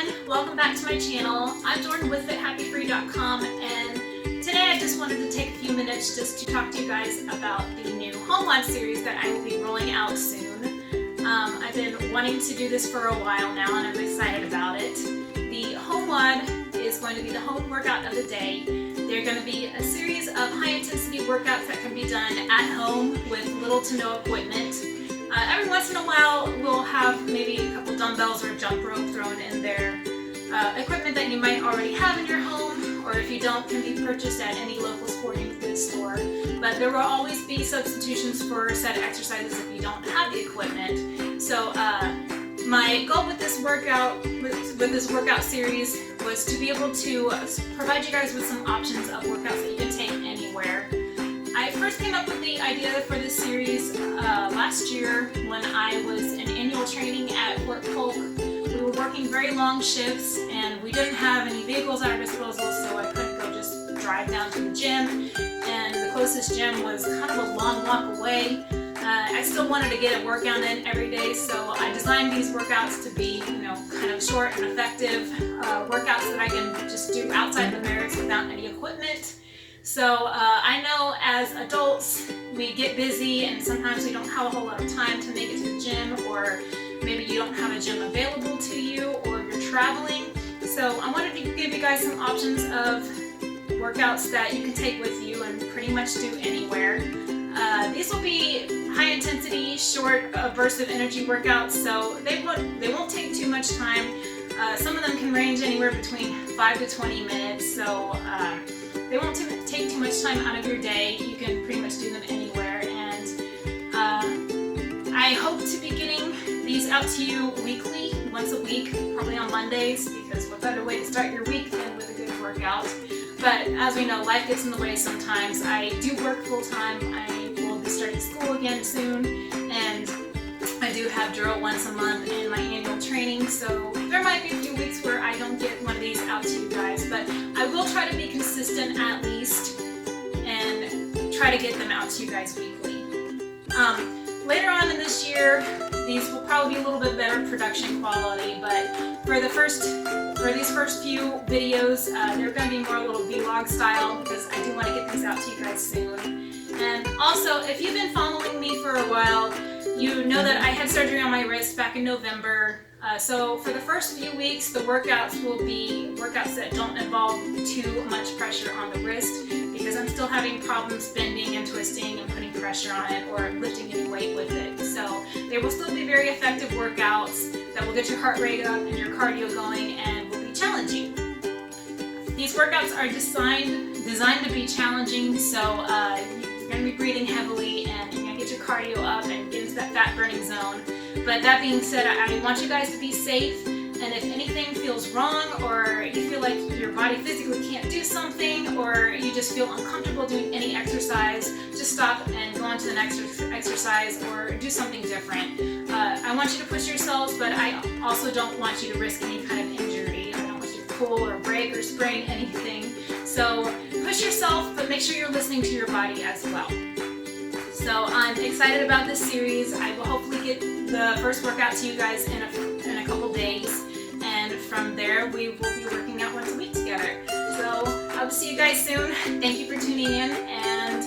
everyone, welcome back to my channel. I'm Jordan with FitHappyFree.com, and today I just wanted to take a few minutes just to talk to you guys about the new HomeWOD series that I will be rolling out soon. I've been wanting to do this for a while now and I'm excited about it. The HomeWOD is going to be the home workout of the day. They're going to be a series of high-intensity workouts that can be done at home with little to no equipment. Every once in a while, we'll have maybe a couple dumbbells or a jump rope thrown in there. Equipment that you might already have in your home, or if you don't, can be purchased at any local sporting goods store. But there will always be substitutions for set exercises if you don't have the equipment. So my goal with this workout, series, was to be able to provide you guys with some options of workouts that you can take anywhere. I first came up with the idea for this series last year when I was in annual training at Fort Polk. We were working very long shifts and we didn't have any vehicles at our disposal, so I couldn't go just drive down to the gym, and the closest gym was kind of a long walk away. I still wanted to get a workout in every day, so I designed these workouts to be, kind of short and effective workouts that I can just do outside the barracks without any equipment. So I know as adults we get busy and sometimes we don't have a whole lot of time to make it to the gym, or maybe you don't have a gym available to you, or you're traveling. So I wanted to give you guys some options of workouts that you can take with you and pretty much do anywhere. These will be high intensity, short, bursts of energy workouts, so they won't take too much time. Some of them can range anywhere between 5 to 20 minutes, so they won't take too much time out of your day. You can pretty much do them anywhere, and I hope to be getting these out to you weekly, once a week, probably on Mondays, because what better way to start your week than with a good workout. But as we know, life gets in the way sometimes. I do work full time. I will be starting school again soon, and I do have drill once a month in my annual training, so there might be a few weeks where I don't get one of these out to you guys, but I will try to be consistent at least and try to get them out to you guys weekly. Later on in this year, these will probably be a little bit better production quality, but for these first few videos, they're going to be more a little vlog style because I do want to get these out to you guys soon. And also, if you've been following me for a while, you know that I had surgery on my wrist back in November. So for the first few weeks, the workouts will be workouts that don't involve too much pressure on the wrist, because I'm still having problems bending and twisting and putting pressure on it or lifting any weight with it. So they will still be very effective workouts that will get your heart rate up and your cardio going and will be challenging. These workouts are designed to be challenging, so you're going to be breathing heavily and you're going to get your cardio up and get into that fat burning zone. But that being said, I want you guys to be safe, and if anything feels wrong, or you feel like your body physically can't do something, or you just feel uncomfortable doing any exercise, just stop and go on to the next exercise or do something different. I want you to push yourselves, but I also don't want you to risk any kind of injury. I don't want you to pull or break or sprain anything. So push yourself, but make sure you're listening to your body as well. So I'm excited about this series. I will hopefully get the first workout to you guys in a couple days, and from there we will be working out once a week together. So I will see you guys soon. Thank you for tuning in, and